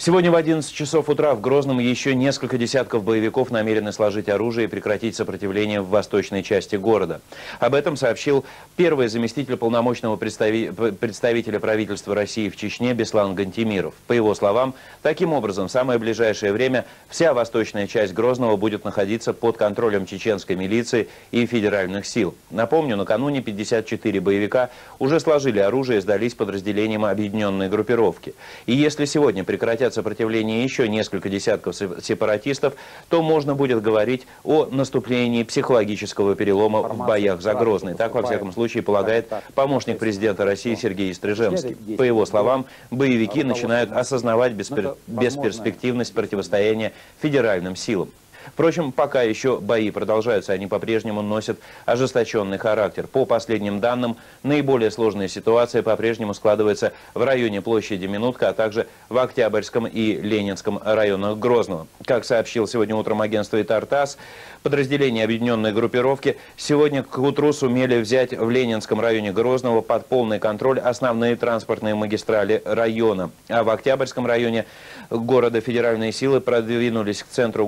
Сегодня в 11 часов утра в Грозном еще несколько десятков боевиков намерены сложить оружие и прекратить сопротивление в восточной части города. Об этом сообщил первый заместитель полномочного представителя правительства России в Чечне Беслан Гантемиров. По его словам, таким образом, в самое ближайшее время вся восточная часть Грозного будет находиться под контролем чеченской милиции и федеральных сил. Напомню, накануне 54 боевика уже сложили оружие и сдались подразделениям объединенной группировки. И если сегодня прекратят сопротивление еще несколько десятков сепаратистов, то можно будет говорить о наступлении психологического перелома в боях за Грозный. Так, во всяком случае, полагает помощник президента России Сергей Стрижемский. По его словам, боевики начинают осознавать бесперспективность противостояния федеральным силам. Впрочем, пока еще бои продолжаются, они по-прежнему носят ожесточенный характер. По последним данным, наиболее сложная ситуация по-прежнему складывается в районе площади Минутка, а также в Октябрьском и Ленинском районах Грозного. Как сообщил сегодня утром агентство ТАСС, подразделения объединенной группировки сегодня к утру сумели взять в Ленинском районе Грозного под полный контроль основные транспортные магистрали района. А в Октябрьском районе города федеральные силы продвинулись к центру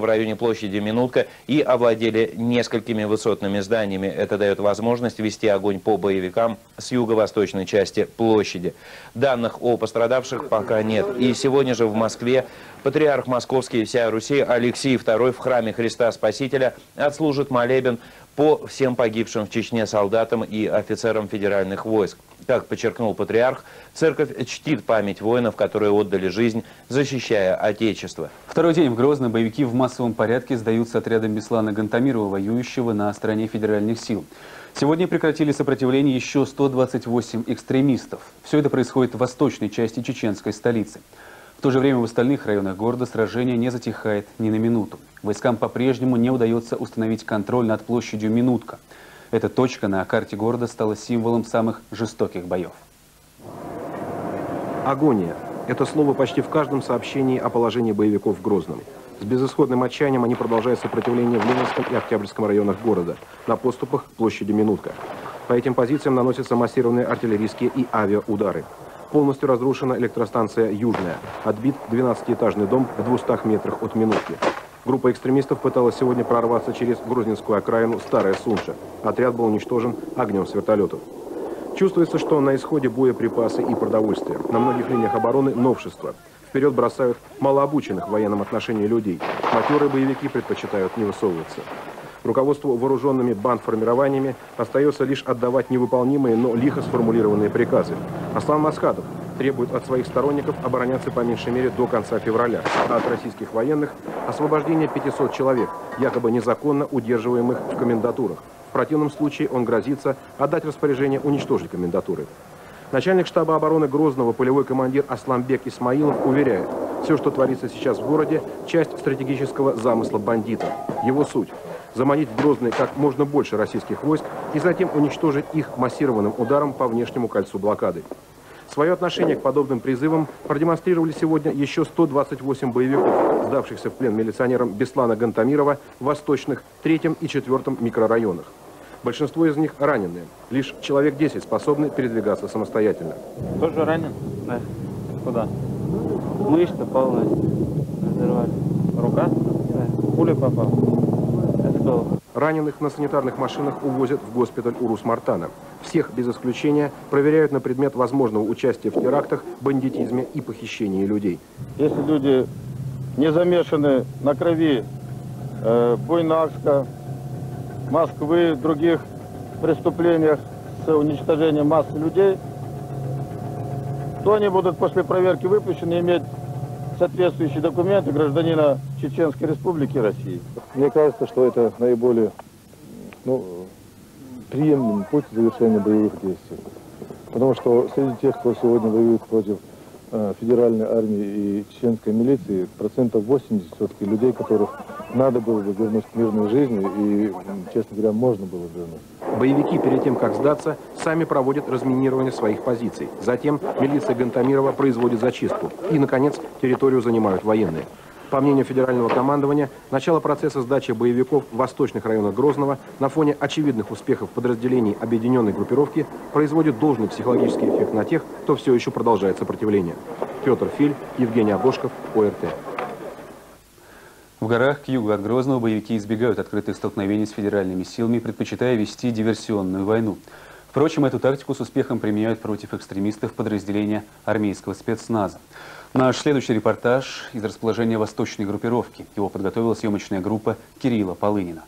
в районе площади Минутка и овладели несколькими высотными зданиями. Это дает возможность вести огонь по боевикам с юго-восточной части площади. Данных о пострадавших пока нет. И сегодня же в Москве патриарх Московский и вся Руси Алексий II в храме Христа Спасителя отслужит молебен по всем погибшим в Чечне солдатам и офицерам федеральных войск. Как подчеркнул патриарх, церковь чтит память воинов, которые отдали жизнь, защищая Отечество. Второй день в Грозном боевики в массовом порядке сдаются отрядом Беслана Гантемирова, воюющего на стороне федеральных сил. Сегодня прекратили сопротивление еще 128 экстремистов. Все это происходит в восточной части чеченской столицы. В то же время в остальных районах города сражение не затихает ни на минуту. Войскам по-прежнему не удается установить контроль над площадью Минутка. Эта точка на карте города стала символом самых жестоких боев. Агония – это слово почти в каждом сообщении о положении боевиков в Грозном. С безысходным отчаянием они продолжают сопротивление в Ленинском и Октябрьском районах города, на подступах к площади Минутка. По этим позициям наносятся массированные артиллерийские и авиаудары. Полностью разрушена электростанция «Южная». Отбит 12-этажный дом в 200 метрах от Минутки. Группа экстремистов пыталась сегодня прорваться через грузинскую окраину Старая Сунша. Отряд был уничтожен огнем с вертолетов. Чувствуется, что на исходе боеприпасы и продовольствие. На многих линиях обороны новшества. Вперед бросают малообученных в военном отношении людей. Матерые боевики предпочитают не высовываться. Руководству вооруженными бандформированиями остается лишь отдавать невыполнимые, но лихо сформулированные приказы. Аслан Масхадов требует от своих сторонников обороняться по меньшей мере до конца февраля, а от российских военных освобождение 500 человек, якобы незаконно удерживаемых в комендатурах. В противном случае он грозится отдать распоряжение уничтожить комендатуры. Начальник штаба обороны Грозного, полевой командир Асламбек Исмаилов, уверяет, все, что творится сейчас в городе, часть стратегического замысла бандитов. Его суть – заманить в Грозный как можно больше российских войск и затем уничтожить их массированным ударом по внешнему кольцу блокады. Свое отношение к подобным призывам продемонстрировали сегодня еще 128 боевиков, сдавшихся в плен милиционерам Беслана Гантемирова в восточных 3 и 4 микрорайонах. Большинство из них раненые. Лишь человек 10 способны передвигаться самостоятельно. Тоже ранен? Да. Куда? Мышцы полностью разорвали. Рука? Да. Пуля попала. Это кто? Раненых на санитарных машинах увозят в госпиталь Урус-Мартана. Всех без исключения проверяют на предмет возможного участия в терактах, бандитизме и похищении людей. Если люди не замешаны на крови Буйнакска, Москвы, других преступлениях с уничтожением массы людей, то они будут после проверки выпущены и иметь соответствующие документы гражданина Чеченской Республики России. Мне кажется, что это наиболее приемлемый путь завершения боевых действий. Потому что среди тех, кто сегодня воюет против федеральной армии и чеченской милиции, 80% все-таки людей, которых надо было бы вернуть к мирной жизни и, честно говоря, можно было вернуть. Боевики перед тем, как сдаться, сами проводят разминирование своих позиций. Затем милиция Гантемирова производит зачистку. И, наконец, территорию занимают военные. По мнению федерального командования, начало процесса сдачи боевиков в восточных районах Грозного на фоне очевидных успехов подразделений объединенной группировки производит должный психологический эффект на тех, кто все еще продолжает сопротивление. Петр Филь, Евгений Абошков, ОРТ. В горах к югу от Грозного боевики избегают открытых столкновений с федеральными силами, предпочитая вести диверсионную войну. Впрочем, эту тактику с успехом применяют против экстремистов подразделения армейского спецназа. Наш следующий репортаж из расположения восточной группировки. Его подготовила съемочная группа Кирилла Полынина.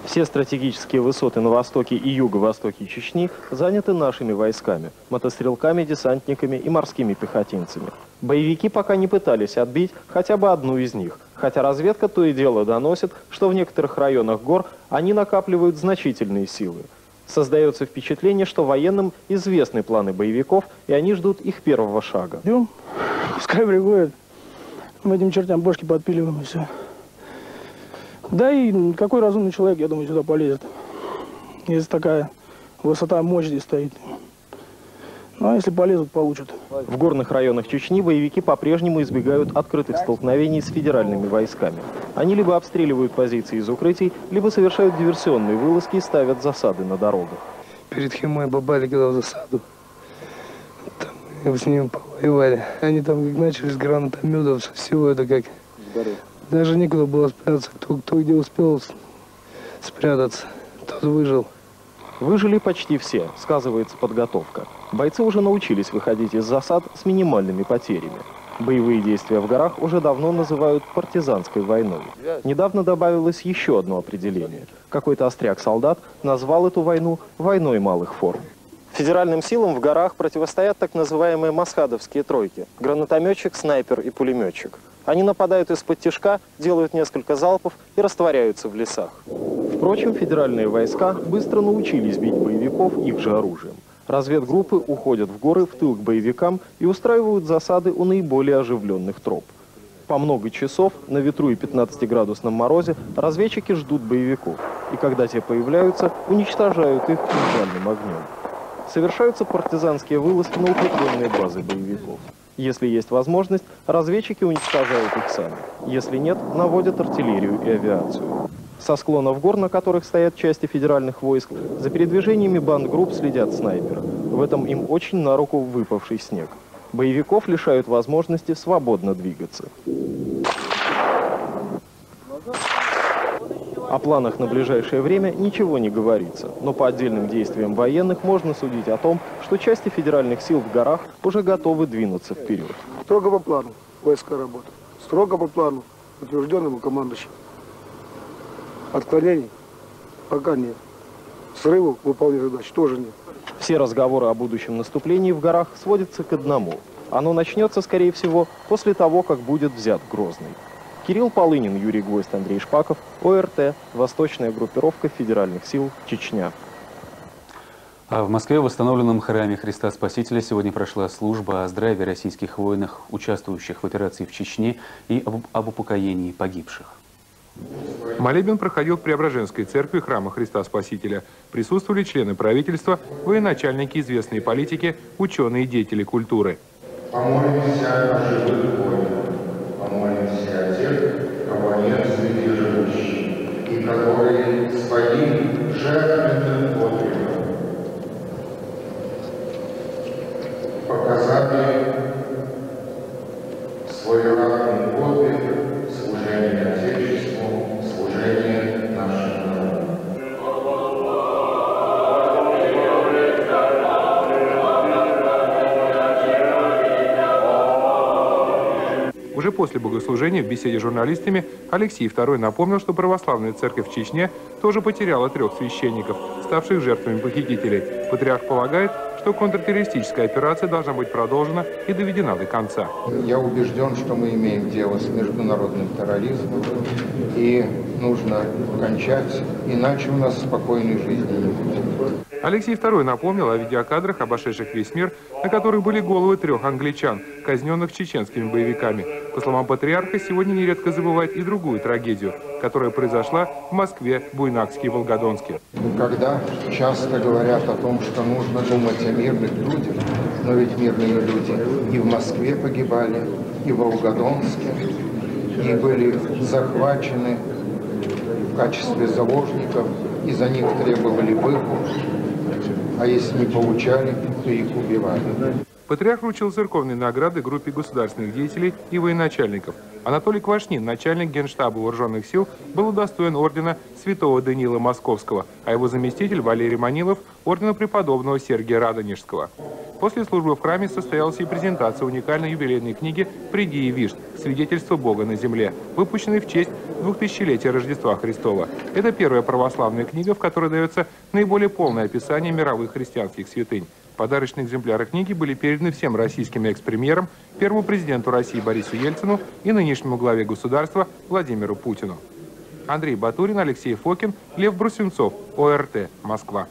Все стратегические высоты на востоке и юго-востоке Чечни заняты нашими войсками, мотострелками, десантниками и морскими пехотинцами. Боевики пока не пытались отбить хотя бы одну из них, хотя разведка то и дело доносит, что в некоторых районах гор они накапливают значительные силы. Создается впечатление, что военным известны планы боевиков, и они ждут их первого шага. Идем, пускай приходят, мы этим чертям бошки подпиливаем и все. Да и какой разумный человек, я думаю, сюда полезет, если такая высота, мощь здесь стоит. Ну а если полезут, получат. В горных районах Чечни боевики по-прежнему избегают открытых столкновений с федеральными войсками. Они либо обстреливают позиции из укрытий, либо совершают диверсионные вылазки и ставят засады на дорогах. Перед Химой попали когда в засаду. Там с ним повоевали. Они там как начали с гранатометов, со всего это как... Даже некуда было спрятаться. Кто где успел спрятаться, тот выжил. Выжили почти все, сказывается подготовка. Бойцы уже научились выходить из засад с минимальными потерями. Боевые действия в горах уже давно называют партизанской войной. Недавно добавилось еще одно определение. Какой-то остряк-солдат назвал эту войну «войной малых форм». Федеральным силам в горах противостоят так называемые масхадовские тройки – гранатометчик, снайпер и пулеметчик. Они нападают из-под тишка, делают несколько залпов и растворяются в лесах. Впрочем, федеральные войска быстро научились бить боевиков их же оружием. Разведгруппы уходят в горы в тыл к боевикам и устраивают засады у наиболее оживленных троп. По много часов на ветру и 15-градусном морозе разведчики ждут боевиков, и когда те появляются, уничтожают их кинжальным огнем. Совершаются партизанские вылазки на укрепленные базы боевиков. Если есть возможность, разведчики уничтожают их сами. Если нет, наводят артиллерию и авиацию. Со склонов гор, на которых стоят части федеральных войск, за передвижениями бандгрупп следят снайперы. В этом им очень на руку выпавший снег. Боевиков лишают возможности свободно двигаться. О планах на ближайшее время ничего не говорится, но по отдельным действиям военных можно судить о том, что части федеральных сил в горах уже готовы двинуться вперед. Строго по плану войска работают. Строго по плану, утвержденному командующим. Отклонений пока нет. Срывов выполнения задач тоже нет. Все разговоры о будущем наступлении в горах сводятся к одному. Оно начнется, скорее всего, после того, как будет взят Грозный. Кирилл Полынин, Юрий Гвоздь, Андрей Шпаков, ОРТ, Восточная группировка федеральных сил, Чечня. А в Москве в восстановленном храме Христа Спасителя сегодня прошла служба о здравии российских воинах, участвующих в операции в Чечне, и об упокоении погибших. Молебен проходил в Преображенской церкви храма Христа Спасителя. Присутствовали члены правительства, военачальники, известные политики, ученые и деятели культуры. Помолимся о живых воинах, помолимся о тех, кого нет среди живущих, и которые своим жертвенным подвигом показали свой равный подвиг служения Отечеству, служения нашему народу. Уже после богослужения в беседе с журналистами Алексей II напомнил, что православная церковь в Чечне тоже потеряла 3 священников, ставших жертвами похитителей. Патриарх полагает, что контртеррористическая операция должна быть продолжена и доведена до конца. Я убежден, что мы имеем дело с международным терроризмом, и нужно кончать, иначе у нас спокойной жизни не будет. Алексей II напомнил о видеокадрах, обошедших весь мир, на которых были головы 3 англичан, казненных чеченскими боевиками. По словам патриарха, сегодня нередко забывают и другую трагедию, которая произошла в Москве, Буйнакске и Волгодонске. Когда часто говорят о том, что нужно думать о мирных людях, но ведь мирные люди и в Москве погибали, и в Волгодонске, и были захвачены в качестве заложников, и за них требовали выкуп, а если не получали, то их убивали. Патриарх вручил церковные награды группе государственных деятелей и военачальников. Анатолий Квашнин, начальник Генштаба Вооруженных сил, был удостоен ордена святого Даниила Московского, а его заместитель Валерий Манилов – ордена преподобного Сергия Радонежского. После службы в храме состоялась и презентация уникальной юбилейной книги «Приди и вишь. Свидетельство Бога на земле», выпущенной в честь 2000-летия Рождества Христова. Это первая православная книга, в которой дается наиболее полное описание мировых христианских святынь. Подарочные экземпляры книги были переданы всем российским экс-премьерам, первому президенту России Борису Ельцину и нынешнему главе государства Владимиру Путину. Андрей Батурин, Алексей Фокин, Лев Брусенцов, ОРТ, Москва.